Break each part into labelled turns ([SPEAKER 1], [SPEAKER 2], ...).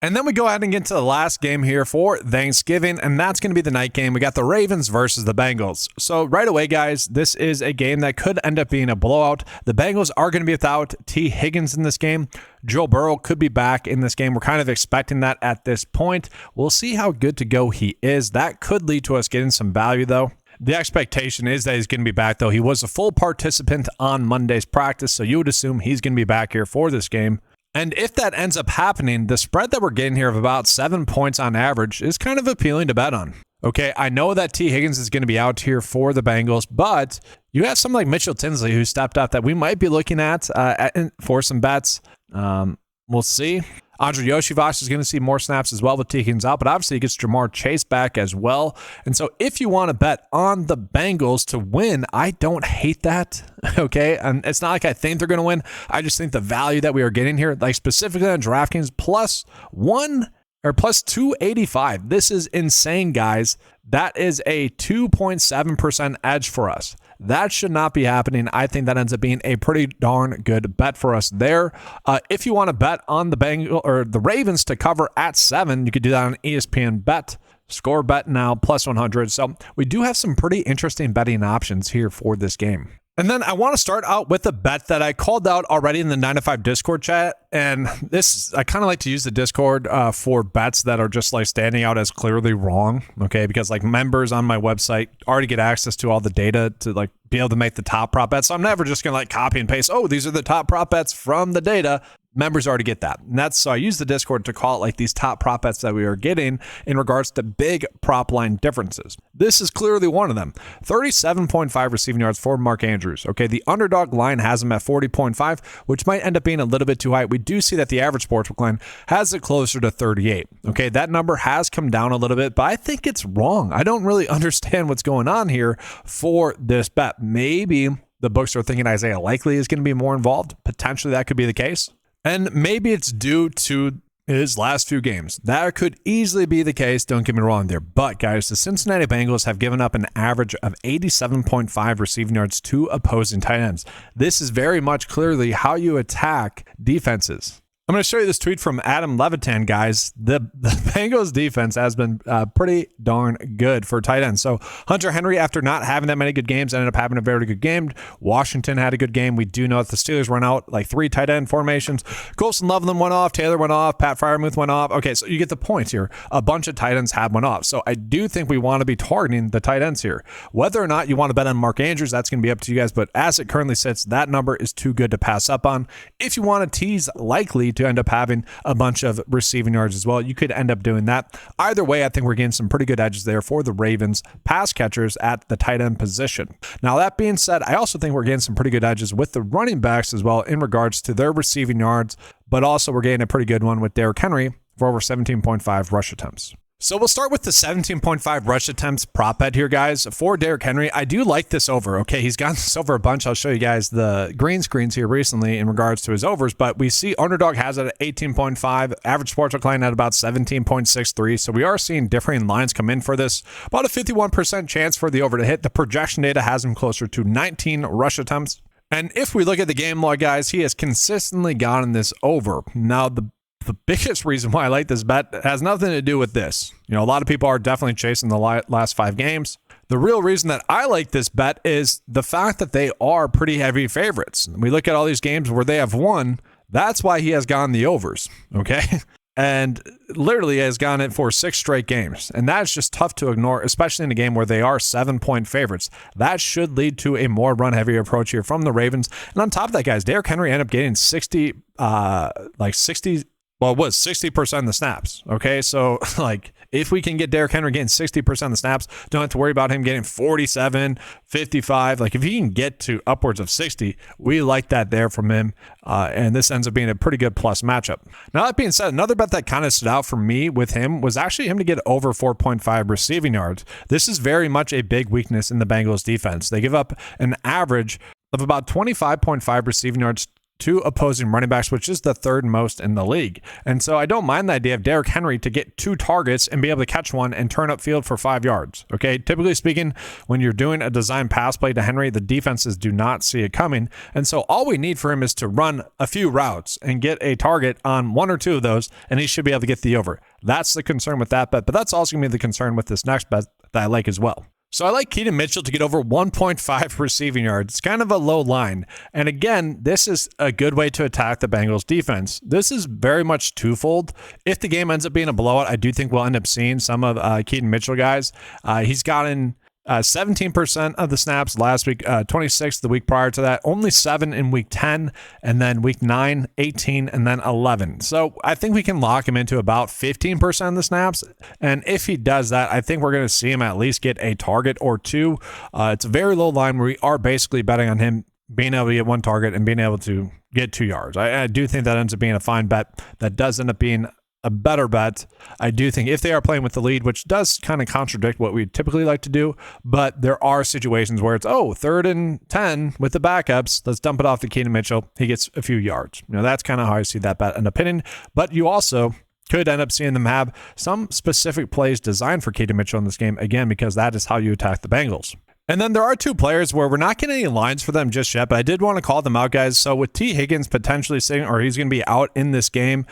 [SPEAKER 1] And then we go ahead and get to the last game here for Thanksgiving, and that's going to be the night game. We got the Ravens versus the Bengals. So right away, guys, this is a game that could end up being a blowout. The Bengals are going to be without T. Higgins in this game. Joe Burrow could be back in this game. We're kind of expecting that at this point. We'll see how good to go he is. That could lead to us getting some value, though. The expectation is that he's going to be back, though. He was a full participant on Monday's practice, so you would assume he's going to be back here for this game. And if that ends up happening, the spread that we're getting here of about 7 points on average is kind of appealing to bet on. Okay, I know that T. Higgins is going to be out here for the Bengals, but you have someone like Mitchell Tinsley who stepped up that we might be looking at for some bets. We'll see. Andre Yoshivas is going to see more snaps as well with T. Higgins out, but obviously he gets Jamar Chase back as well. And so if you want to bet on the Bengals to win, I don't hate that, okay? And it's not like I think they're going to win. I just think the value that we are getting here, like specifically on DraftKings, plus 285. This is insane, guys. That is a 2.7% edge for us. That should not be happening. I think that ends up being a pretty darn good bet for us there. If you want to bet on the Bengals or the Ravens to cover at 7, you could do that on ESPN Bet. Score bet now plus 100. So we do have some pretty interesting betting options here for this game. And then I want to start out with a bet that I called out already in the 9 to 5 Discord chat. And this, I kind of like to use the Discord for bets that are just like standing out as clearly wrong. Okay. Because like members on my website already get access to all the data to like be able to make the top prop bets. So I'm never just going to like copy and paste. Oh, these are the top prop bets from the data. Members already get that. And that's so I use the Discord to call it like these top prop bets that we are getting in regards to big prop line differences. This is clearly one of them. 37.5 receiving yards for Mark Andrews. Okay, the underdog line has him at 40.5, which might end up being a little bit too high. We do see that the average sportsbook line has it closer to 38. Okay, that number has come down a little bit, but I think it's wrong. I don't really understand what's going on here for this bet. Maybe the books are thinking Isaiah Likely is going to be more involved. Potentially that could be the case. And maybe it's due to his last few games. That could easily be the case. Don't get me wrong there. But guys, the Cincinnati Bengals have given up an average of 87.5 receiving yards to opposing tight ends. This is very much clearly how you attack defenses. I'm going to show you this tweet from Adam Levitan, guys. The Bengals defense has been pretty darn good for tight ends. So Hunter Henry, after not having that many good games, ended up having a very good game. Washington had a good game. We do know that the Steelers run out like 3 tight end formations. Colson Loveland went off. Taylor went off. Pat Freiermuth went off. Okay, so you get the point here. A bunch of tight ends have went off. So I do think we want to be targeting the tight ends here. Whether or not you want to bet on Mark Andrews, that's going to be up to you guys. But as it currently sits, that number is too good to pass up on. If you want to tease Likely to end up having a bunch of receiving yards as well, you could end up doing that. Either way, I think we're getting some pretty good edges there for the Ravens pass catchers at the tight end position. Now, that being said, I also think we're getting some pretty good edges with the running backs as well in regards to their receiving yards, but also we're getting a pretty good one with Derrick Henry for over 17.5 rush attempts. So we'll start with the 17.5 rush attempts prop bet here, guys. For Derrick Henry, I do like this over. Okay, he's gotten this over a bunch. I'll show you guys the green screens here recently in regards to his overs, but we see underdog has it at 18.5, average sportsbook line at about 17.63. So we are seeing differing lines come in for this. About a 51% chance for the over to hit. The projection data has him closer to 19 rush attempts. And if we look at the game log, guys, he has consistently gotten this over. Now, the biggest reason why I like this bet has nothing to do with this. You know, a lot of people are definitely chasing the last 5 games. The real reason that I like this bet is the fact that they are pretty heavy favorites. We look at all these games where they have won. That's why he has gone the overs, okay? And literally has gone it for 6 straight games. And that's just tough to ignore, especially in a game where they are 7-point favorites. That should lead to a more run-heavy approach here from the Ravens. And on top of that, guys, Derrick Henry ended up getting 60% of the snaps. Okay, so like if we can get Derrick Henry getting 60% of the snaps, don't have to worry about him getting 47, 55. Like if he can get to upwards of 60, we like that there from him. And this ends up being a pretty good plus matchup. Now, that being said, another bet that kind of stood out for me with him was actually him to get over 4.5 receiving yards. This is very much a big weakness in the Bengals defense. They give up an average of about 25.5 receiving yards to opposing running backs, which is the third most in the league. And so I don't mind the idea of Derrick Henry to get 2 targets and be able to catch one and turn upfield for 5 yards. Okay, typically speaking, when you're doing a design pass play to Henry, the defenses do not see it coming. And so all we need for him is to run a few routes and get a target on 1 or 2 of those, and he should be able to get the over. That's the concern with that bet, but that's also going to be the concern with this next bet that I like as well. So I like Keaton Mitchell to get over 1.5 receiving yards. It's kind of a low line. And again, this is a good way to attack the Bengals defense. This is very much twofold. If the game ends up being a blowout, I do think we'll end up seeing some of Keaton Mitchell guys. He's gotten 17% of the snaps last week, 26 the week prior to that, only 7 in week 10, and then week 9, 18, and then 11. So I think we can lock him into about 15% of the snaps. And if he does that, I think we're going to see him at least get a target or 2. It's a very low line where we are basically betting on him being able to get 1 target and being able to get 2 yards. I do think that ends up being a fine bet. That does end up being a better bet. I do think if they are playing with the lead, which does kind of contradict what we typically like to do, but there are situations where it's, 3rd and 10 with the backups. Let's dump it off to Keaton Mitchell. He gets a few yards. That's kind of how I see that bet end up hitting. But you also could end up seeing them have some specific plays designed for Keaton Mitchell in this game, again, because that is how you attack the Bengals. And then there are 2 players where we're not getting any lines for them just yet, but I did want to call them out, guys. So with T. Higgins potentially sitting, or he's going to be out in this game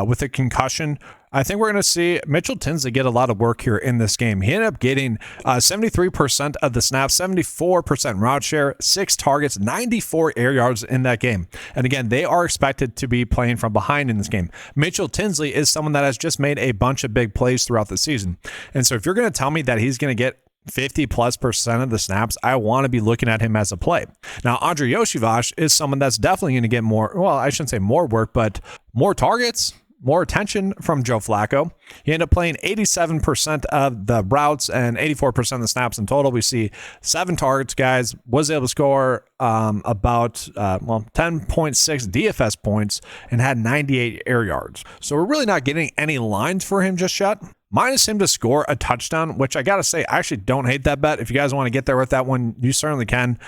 [SPEAKER 1] with a concussion, I think we're going to see Mitchell Tinsley get a lot of work here in this game. He ended up getting 73% of the snaps, 74% route share, 6 targets, 94 air yards in that game. And again, they are expected to be playing from behind in this game. Mitchell Tinsley is someone that has just made a bunch of big plays throughout the season. And so if you're going to tell me that he's going to get 50+% of the snaps, I want to be looking at him as a play. Now, Andre Yoshivas is someone that's definitely going to get more, well, I shouldn't say more work, but more targets, more attention from Joe Flacco. He ended up playing 87% of the routes and 84% of the snaps in total. We see 7 targets, guys, was able to score about 10.6 DFS points and had 98 air yards. So we're really not getting any lines for him just yet. Minus him to score a touchdown, which I got to say, I actually don't hate that bet. If you guys want to get there with that one, you certainly can.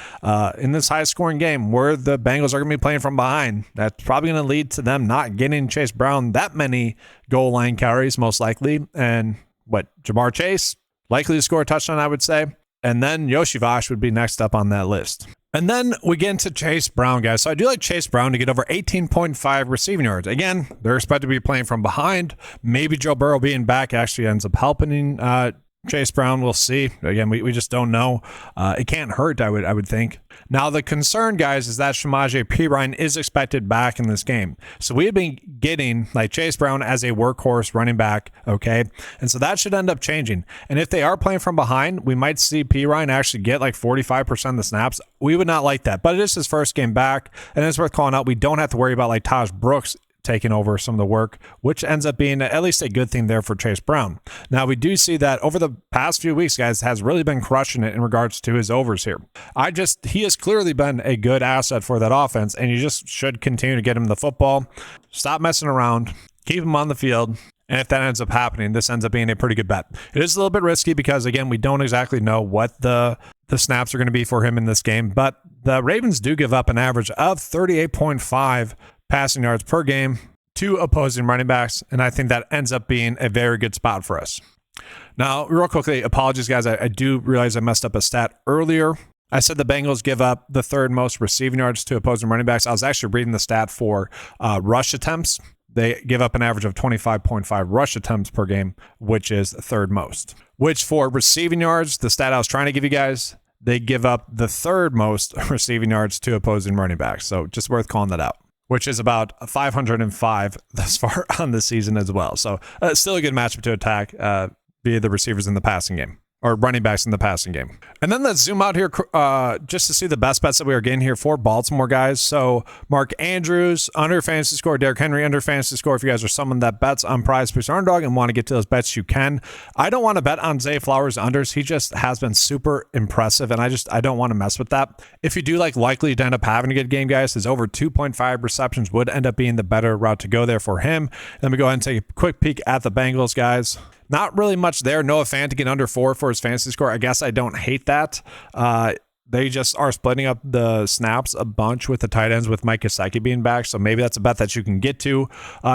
[SPEAKER 1] In this high scoring game where the Bengals are going to be playing from behind, that's probably going to lead to them not getting Chase Brown that many goal line carries, most likely. And Jamar Chase, likely to score a touchdown, I would say. And then Yoshivas would be next up on that list. And then we get into Chase Brown, guys. So I do like Chase Brown to get over 18.5 receiving yards. Again, they're expected to be playing from behind. Maybe Joe Burrow being back actually ends up helping Chase Brown. We'll see. Again, we just don't know. It can't hurt, I would think. Now, the concern, guys, is that Samaje Perine is expected back in this game. So we have been getting Chase Brown as a workhorse running back, okay? And so that should end up changing. And if they are playing from behind, we might see Perine actually get 45% of the snaps. We would not like that. But it is his first game back, and it's worth calling out. We don't have to worry about Taj Brooks taking over some of the work, which ends up being at least a good thing there for Chase Brown. Now, we do see that over the past few weeks, guys, has really been crushing it in regards to his overs here. He has clearly been a good asset for that offense, and you just should continue to get him the football. Stop messing around. Keep him on the field. And if that ends up happening, this ends up being a pretty good bet. It is a little bit risky because, again, we don't exactly know what the snaps are going to be for him in this game, but the Ravens do give up an average of 38.5 passing yards per game to opposing running backs, and I think that ends up being a very good spot for us. Now, real quickly, apologies, guys. I do realize I messed up a stat earlier. I said the Bengals give up the 3rd most receiving yards to opposing running backs. I was actually reading the stat for rush attempts. They give up an average of 25.5 rush attempts per game, which is 3rd most. Which for receiving yards, the stat I was trying to give you guys, they give up the 3rd most receiving yards to opposing running backs. So just worth calling that out, which is about 505 thus far on the season as well. So still a good matchup to attack via the receivers in the passing game, or running backs in the passing game. And then let's zoom out here just to see the best bets that we are getting here for Baltimore, guys. So Mark Andrews, under fantasy score. Derrick Henry, under fantasy score. If you guys are someone that bets on Prize Picks Underdog and want to get to those bets, you can. I don't want to bet on Zay Flowers unders. He just has been super impressive, and I don't want to mess with that. If you do likely to end up having a good game, guys, his over 2.5 receptions would end up being the better route to go there for him. Let me go ahead and take a quick peek at the Bengals, guys. Not really much there. Noah Fant to get under 4 for his fantasy score. I guess I don't hate that. they just are splitting up the snaps a bunch with the tight ends with Mike Gesicki being back. So maybe that's a bet that you can get to.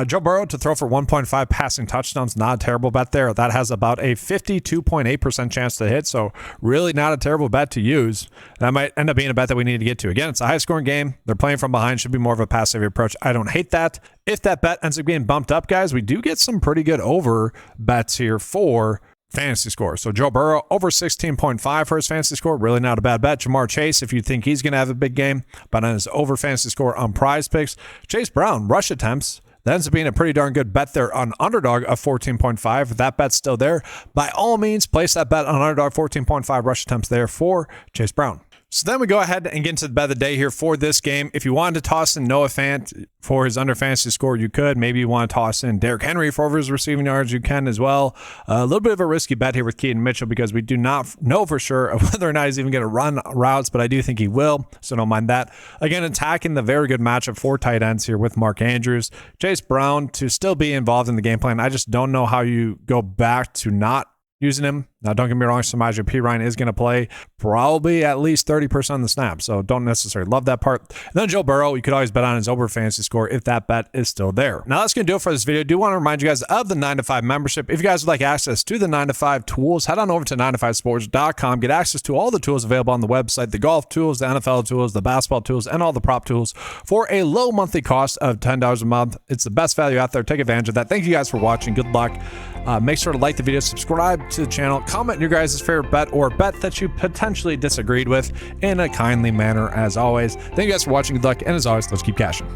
[SPEAKER 1] Joe Burrow to throw for 1.5 passing touchdowns, not a terrible bet there. That has about a 52.8% chance to hit. So really not a terrible bet to use. That might end up being a bet that we need to get to. Again, it's a high scoring game. They're playing from behind. Should be more of a pass heavy approach. I don't hate that. If that bet ends up getting bumped up, guys, we do get some pretty good over bets here for fantasy score. So Joe Burrow over 16.5 for his fantasy score. Really not a bad bet. Jamar Chase, if you think he's going to have a big game, but on his over fantasy score on Prize Picks. Chase Brown, rush attempts. That ends up being a pretty darn good bet there on underdog of 14.5. That bet's still there. By all means, place that bet on underdog 14.5 rush attempts there for Chase Brown. So then we go ahead and get into the bet of the day here for this game. If you wanted to toss in Noah Fant for his under fantasy score, you could. Maybe you want to toss in Derrick Henry for over his receiving yards, you can as well. A little bit of a risky bet here with Keaton Mitchell because we do not know for sure whether or not he's even going to run routes, but I do think he will, so don't mind that. Again, attacking the very good matchup for tight ends here with Mark Andrews. Chase Brown to still be involved in the game plan. I just don't know how you go back to not using him. Now, don't get me wrong, Samaje Perine is going to play probably at least 30% of the snaps, so don't necessarily love that part. And then Joe Burrow, you could always bet on his over fantasy score if that bet is still there. Now, that's going to do it for this video. I do want to remind you guys of the 9to5 membership. If you guys would like access to the 9to5 tools, head on over to 9to5sports.com. Get access to all the tools available on the website, the golf tools, the NFL tools, the basketball tools, and all the prop tools for a low monthly cost of $10 a month. It's the best value out there. Take advantage of that. Thank you guys for watching. Good luck. Make sure to like the video, subscribe to the channel, comment your guys' favorite bet or bet that you potentially disagreed with in a kindly manner as always. Thank you guys for watching. Good luck. And as always, let's keep cashing.